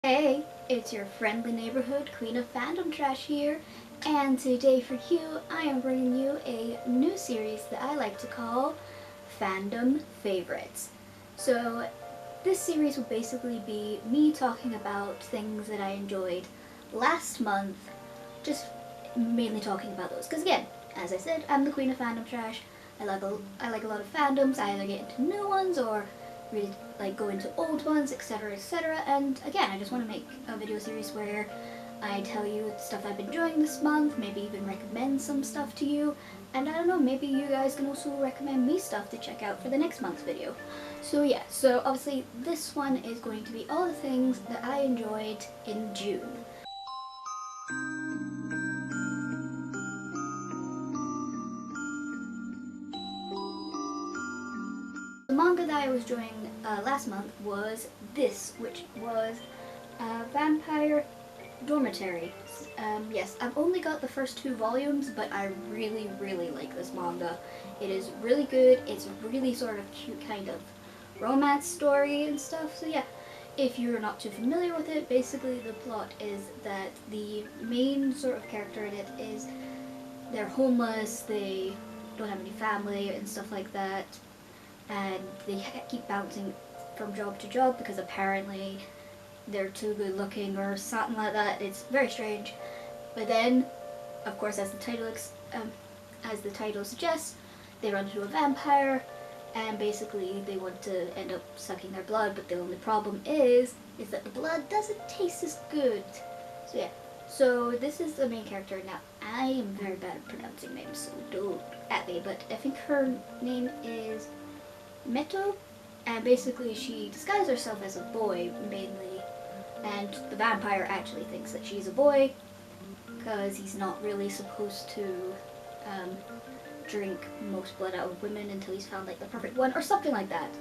Hey, it's your friendly neighborhood queen of fandom trash here, and today for you, I am bringing you a new series that I like to call Fandom Favorites. So, this series will basically be me talking about things that I enjoyed last month, just mainly talking about those. Because again, as I said, I'm the queen of fandom trash. I like a lot of fandoms. I either get into new ones or really like go into old ones, etc., etc. And again, I just want to make a video series where I tell you stuff I've been enjoying this month, maybe even recommend some stuff to you, and I don't know, maybe you guys can also recommend me stuff to check out for the next month's video. So yeah, so obviously this one is going to be all the things that I enjoyed in June. The manga that I was enjoying last month was this, which was Vampire Dormitory. Yes, I've only got the first 2 volumes, but I really, really like this manga. It is really good. It's really sort of cute kind of romance story and stuff. So yeah, if you're not too familiar with it, basically the plot is that the main sort of character in it is they're homeless, they don't have any family and stuff like that, and they keep bouncing from job to job because apparently they're too good looking or something like that. It's very strange. But then, of course, as the title suggests, they run into a vampire, and basically they want to end up sucking their blood. But the only problem is that the blood doesn't taste as good. So yeah. So this is the main character. Now I am very bad at pronouncing names, so don't at me. But I think her name is Meto, and basically she disguises herself as a boy mainly, and the vampire actually thinks that she's a boy because he's not really supposed to drink most blood out of women until he's found like the perfect one or something like that.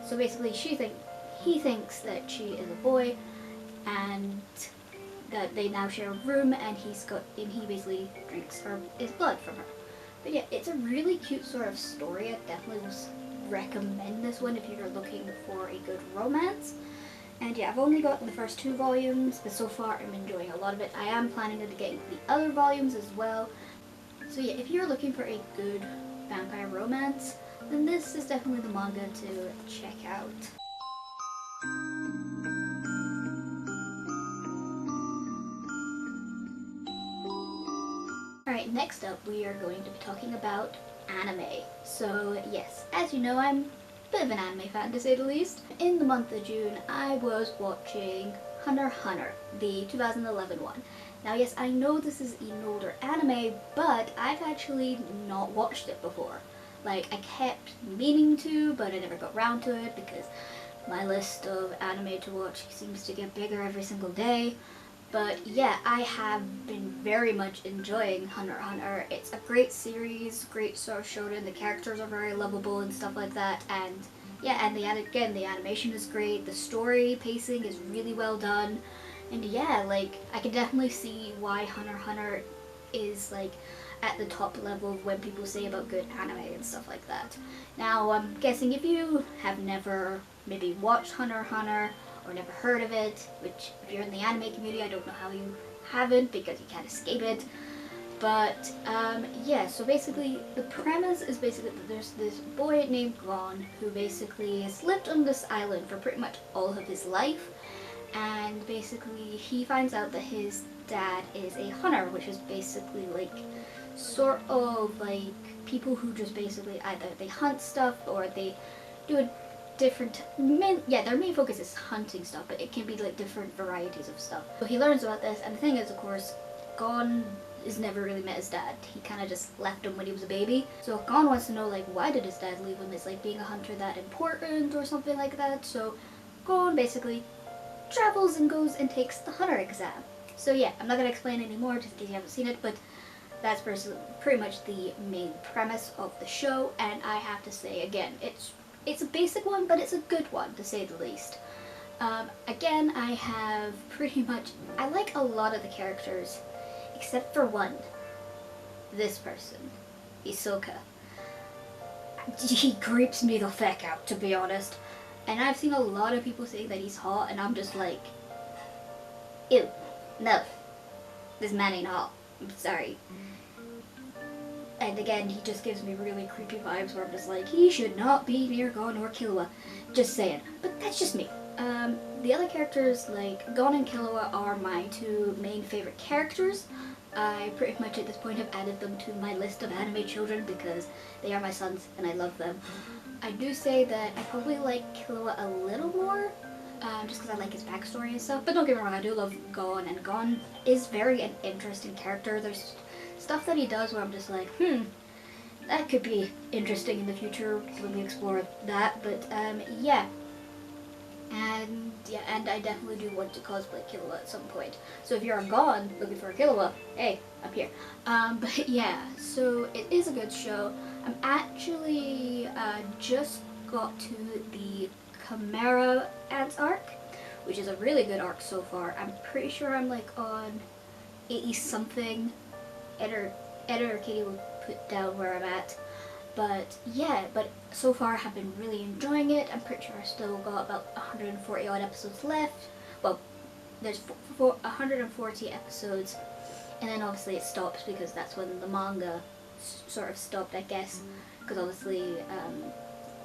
So basically he thinks that she is a boy, and that they now share a room, and he basically drinks his blood from her. But yeah, it's a really cute sort of story. I definitely recommend this one if you're looking for a good romance. And yeah, I've only got the first 2 volumes, but so far I'm enjoying a lot of it. I am planning on getting the other volumes as well. So yeah, if you're looking for a good vampire romance, then this is definitely the manga to check out. Alright, next up we are going to be talking about anime. So yes, as you know, I'm a bit of an anime fan to say the least. In the month of June, I was watching Hunter x Hunter, the 2011 one. Now yes, I know this is an older anime, but I've actually not watched it before. Like, I kept meaning to, but I never got around to it because my list of anime to watch seems to get bigger every single day. But yeah, I have been very much enjoying Hunter x Hunter. It's a great series, great sort of shonen. The characters are very lovable and stuff like that. And yeah, and the animation is great. The story pacing is really well done. And yeah, like, I can definitely see why Hunter x Hunter is like at the top level of when people say about good anime and stuff like that. Now, I'm guessing if you have never maybe watched Hunter x Hunter or never heard of it, which if you're in the anime community, I don't know how you haven't because you can't escape it. But yeah, so basically the premise is basically that there's this boy named Gon who basically has lived on this island for pretty much all of his life, and basically he finds out that his dad is a hunter, which is basically like sort of like people who just basically either they hunt stuff or they do a different their main focus is hunting stuff, but it can be like different varieties of stuff. So he learns about this, and the thing is, of course, Gon has never really met his dad. He kind of just left him when he was a baby. So Gon wants to know, like, why did his dad leave him? Is like being a hunter that important or something like that? So Gon basically travels and goes and takes the hunter exam. So yeah, I'm not gonna explain anymore just in case you haven't seen it, but that's pretty much the main premise of the show. And I have to say again, it's a basic one, but it's a good one to say the least. Again, I like a lot of the characters, except for one. This person, Hisoka. He creeps me the feck out, to be honest. And I've seen a lot of people say that he's hot, and I'm just like, ew, no, this man ain't hot. I'm sorry. And again, he just gives me really creepy vibes where I'm just like, he should not be near Gon or Killua. Just saying. But that's just me. The other characters, like Gon and Killua, are my two main favorite characters. I pretty much at this point have added them to my list of anime children because they are my sons and I love them. I do say that I probably like Killua a little more, just because I like his backstory and stuff. But don't get me wrong, I do love Gon, and Gon is very an interesting character. There's stuff that he does where I'm just like, that could be interesting in the future when we explore that. But yeah. And I definitely do want to cosplay Killua at some point. So if you're a Gon looking for a Killua, hey, I'm here. But yeah, so it is a good show. I'm actually just got to the Chimera Ants arc, which is a really good arc so far. I'm pretty sure I'm like on 80 something. Editor Katie will put down where I'm at. But yeah, but so far I have been really enjoying it. I'm pretty sure I still got about 140 odd episodes left. Well, there's 140 episodes, and then obviously it stops because that's when the manga sort of stopped, I guess. Because obviously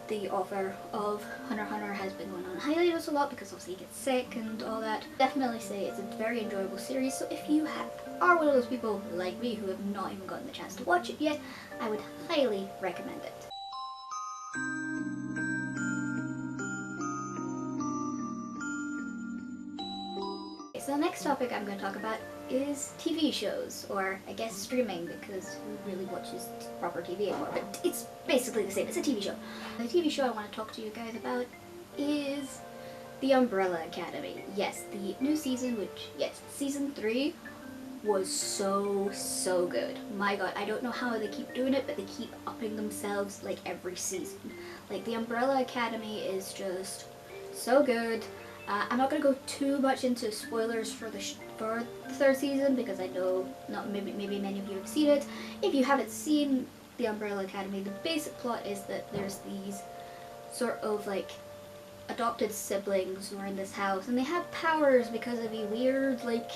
the author of Hunter x Hunter has been going on hiatus a lot because obviously he gets sick and all that. Definitely say it's a very enjoyable series, so if you are one of those people like me who have not even gotten the chance to watch it yet, I would highly recommend it. Okay, so the next topic I'm going to talk about is TV shows, or I guess streaming, because who really watches proper TV anymore, but it's basically the same, it's a TV show. The TV show I want to talk to you guys about is The Umbrella Academy. Yes, the new season, which, yes, season 3 was so good. My god, I don't know how they keep doing it, but they keep upping themselves like every season. Like The Umbrella Academy is just so good. I'm not going to go too much into spoilers for the third season because I know maybe many of you have seen it. If you haven't seen The Umbrella Academy, the basic plot is that there's these sort of like adopted siblings who are in this house, and they have powers because of a weird like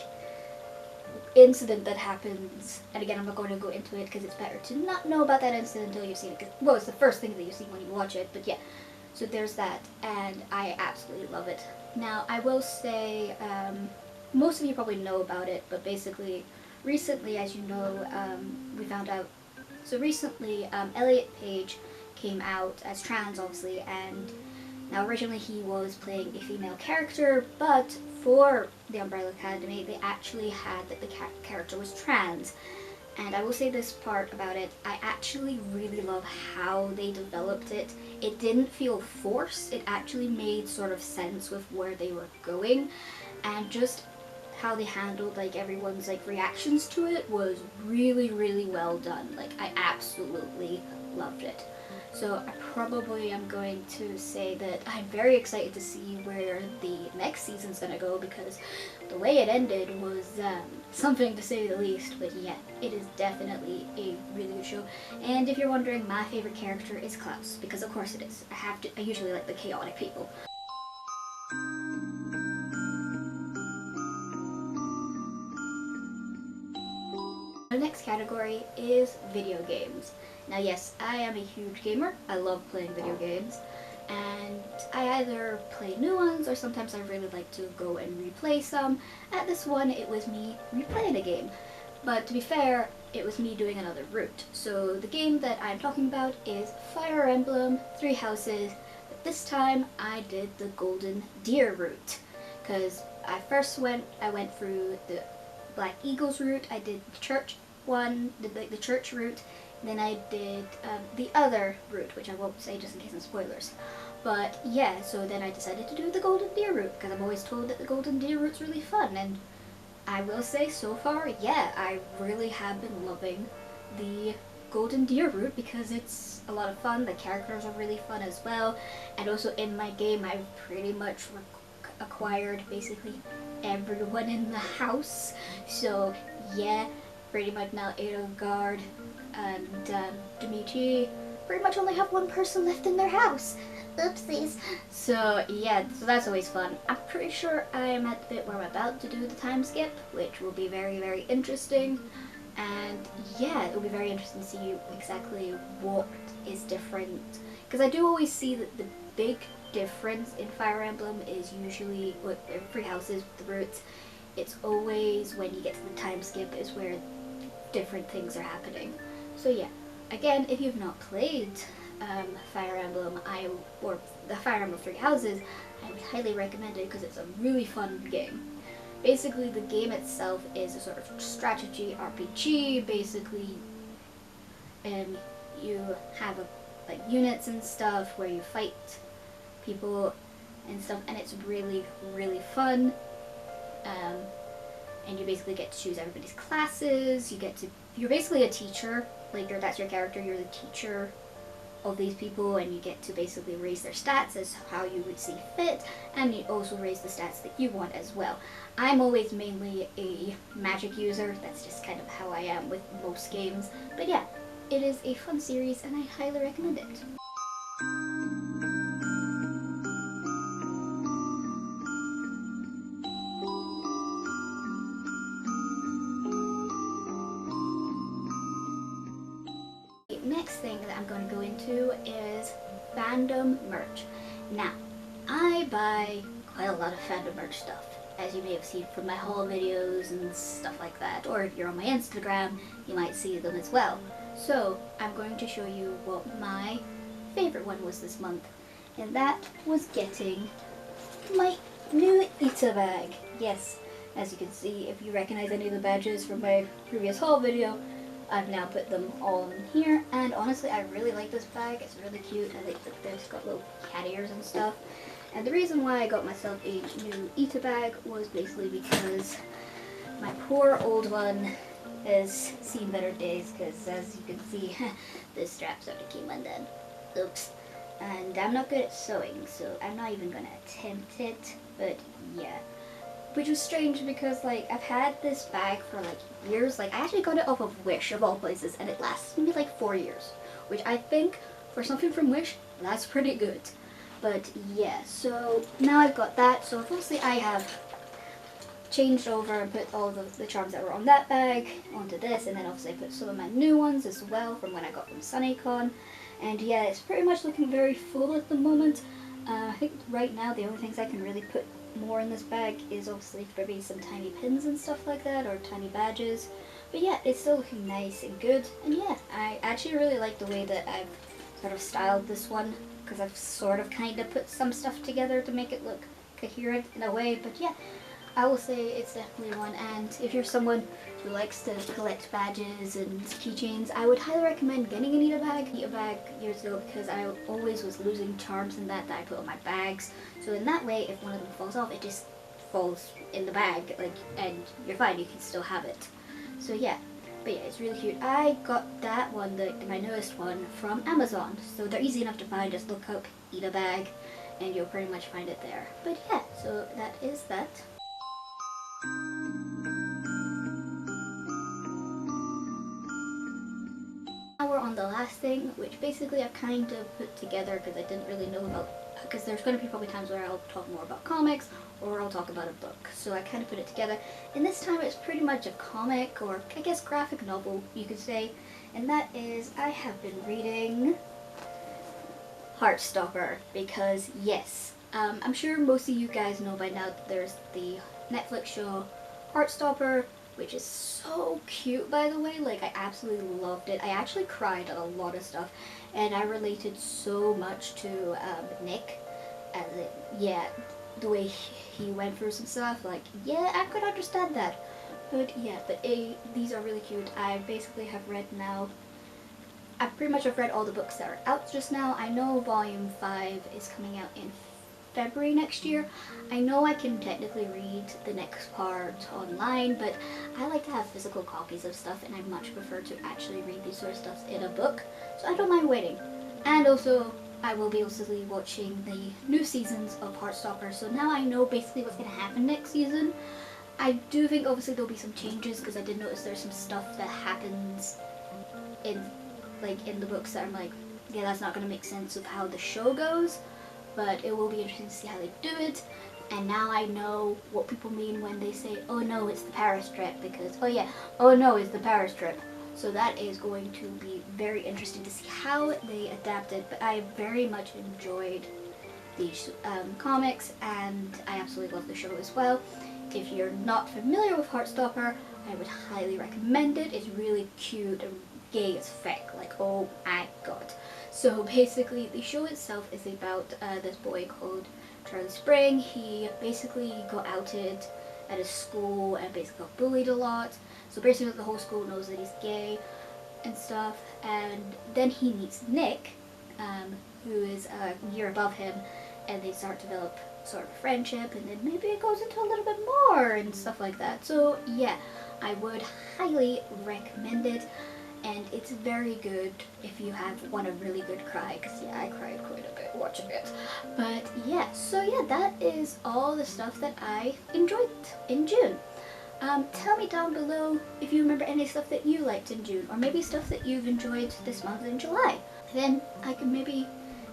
incident that happens. And again, I'm not going to go into it because it's better to not know about that incident until you've seen it. Well, it's the first thing that you see when you watch it, but yeah. So there's that, and I absolutely love it. Now, I will say, most of you probably know about it, but basically, recently, as you know, we found out, so recently, Elliot Page came out as trans, obviously, and now originally he was playing a female character, but for the Umbrella Academy, they actually had that the character was trans. And I will say this part about it, I actually really love how they developed it. It didn't feel forced, it actually made sort of sense with where they were going, and just how they handled like everyone's like reactions to it was really well done. Like, I absolutely loved it. So I probably am going to say that I'm very excited to see where the next season's gonna go, because the way it ended was something to say the least. But yeah, it is definitely a really good show. And if you're wondering, my favorite character is Klaus, because of course it is. I usually like the chaotic people. The next category is video games. Now yes, I am a huge gamer. I love playing video games, and I either play new ones or sometimes I really like to go and replay some. At this one, it was me replaying a game, but to be fair, it was me doing another route. So the game that I'm talking about is Fire Emblem Three Houses, but this time I did the Golden Deer route, because I went through the Black Eagles route, I did the church one, the church route, and then I did the other route, which I won't say just in case of spoilers. But yeah, so then I decided to do the Golden Deer route, because I'm always told that the Golden Deer route's really fun, and I will say so far, yeah, I really have been loving the Golden Deer route because it's a lot of fun, the characters are really fun as well, and also in my game I've pretty much acquired basically everyone in the house. So yeah, pretty much now Edelgard and Dimitri, pretty much only have one person left in their house. Oopsies. So yeah, so that's always fun. I'm pretty sure I'm at the bit where I'm about to do the time skip, which will be very, very interesting. And yeah, it'll be very interesting to see exactly what is different. Because I do always see that the big difference in Fire Emblem is usually with Three Houses with the roots. It's always when you get to the time skip is where different things are happening. So yeah, again, if you've not played Fire Emblem, or the Fire Emblem Three Houses, I would highly recommend it because it's a really fun game. Basically, the game itself is a sort of strategy RPG. Basically, you have like units and stuff where you fight people and stuff, and it's really, really fun. And you basically get to choose everybody's classes. You're basically a teacher. Like that's your character. You're the teacher of these people, and you get to basically raise their stats as how you would see fit, and you also raise the stats that you want as well. I'm always mainly a magic user. That's just kind of how I am with most games. But yeah, it is a fun series, and I highly recommend it. Next thing that I'm going to go into is fandom merch. Now, I buy quite a lot of fandom merch stuff, as you may have seen from my haul videos and stuff like that, or if you're on my Instagram, you might see them as well. So, I'm going to show you what my favorite one was this month, and that was getting my new Ita bag. Yes, as you can see, if you recognize any of the badges from my previous haul video, I've now put them all in here, and honestly I really like this bag. It's really cute. I think that there's got little cat ears and stuff. And the reason why I got myself a new Ita bag was basically because my poor old one has seen better days, because as you can see, the straps already came undone. Oops. And I'm not good at sewing, so I'm not even gonna attempt it, but yeah. Which was strange because, like, I've had this bag for, like, years. Like, I actually got it off of Wish, of all places, and it lasted me, like, 4 years. Which I think, for something from Wish, that's pretty good. But, yeah, so now I've got that. So, obviously, I have changed over and put all the charms that were on that bag onto this. And then, obviously, I put some of my new ones as well from when I got from SunnyCon. And, yeah, it's pretty much looking very full at the moment. I think right now the only things I can really put more in this bag is obviously maybe some tiny pins and stuff like that, or tiny badges. But yeah, it's still looking nice and good. And yeah, I actually really like the way that I've sort of styled this one, because I've sort of kind of put some stuff together to make it look coherent in a way. But yeah, I will say it's definitely one. And if you're someone who likes to collect badges and keychains, I would highly recommend getting an Ita bag years ago, because I always was losing charms in that I put on my bags. So in that way, if one of them falls off, it just falls in the bag, like, and you're fine, you can still have it. So yeah, but yeah, it's really cute. I got that one, my newest one, from Amazon. So they're easy enough to find. Just look up Ita bag and you'll pretty much find it there. But yeah, so that is that. Now we're on the last thing, which basically I've kind of put together because I didn't really know about, because there's going to be probably times where I'll talk more about comics or I'll talk about a book. So I kind of put it together. And this time it's pretty much a comic, or I guess graphic novel, you could say. And that is, I have been reading Heartstopper, because yes, I'm sure most of you guys know by now that there's the Netflix show Heartstopper, which is so cute, by the way. Like, I absolutely loved it. I actually cried at a lot of stuff, and I related so much to Nick, as it, yeah, the way he went through some stuff. Like, yeah, I could understand that. But yeah, but these are really cute. I basically have read now, I pretty much have read all the books that are out just now. I know volume 5 is coming out in February next year. I know I can technically read the next part online, but I like to have physical copies of stuff, and I much prefer to actually read these sort of stuff in a book, so I don't mind waiting. And also, I will be also watching the new seasons of Heartstopper, so now I know basically what's going to happen next season. I do think obviously there'll be some changes, because I did notice there's some stuff that happens in the books that I'm like, yeah, that's not going to make sense of how the show goes, but it will be interesting to see how they do it. And now I know what people mean when they say, oh no, it's the Paris trip, because, oh yeah, oh no, it's the Paris trip. So that is going to be very interesting to see how they adapt it, but I very much enjoyed these comics, and I absolutely love the show as well. If you're not familiar with Heartstopper, I would highly recommend it. It's really cute and gay as feck, like oh my god. So basically the show itself is about this boy called Charlie Spring. He basically got outed at his school and basically got bullied a lot. So basically the whole school knows that he's gay and stuff, and then he meets Nick, who is a year above him, and they start to develop sort of a friendship, and then maybe it goes into a little bit more and stuff like that. So yeah, I would highly recommend it, and it's very good if you want a really good cry, because yeah, I cried quite a bit watching it. But yeah, so yeah, that is all the stuff that I enjoyed in June. Tell me down below if you remember any stuff that you liked in June, or maybe stuff that you've enjoyed this month in July. Then I can maybe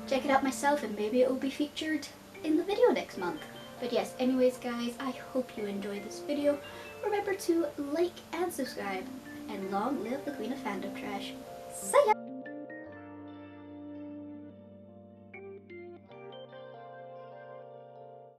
check it out myself, and maybe it will be featured in the video next month. But yes, anyways guys, I hope you enjoyed this video. Remember to like and subscribe, and long live the Queen of Fandom Trash. See ya!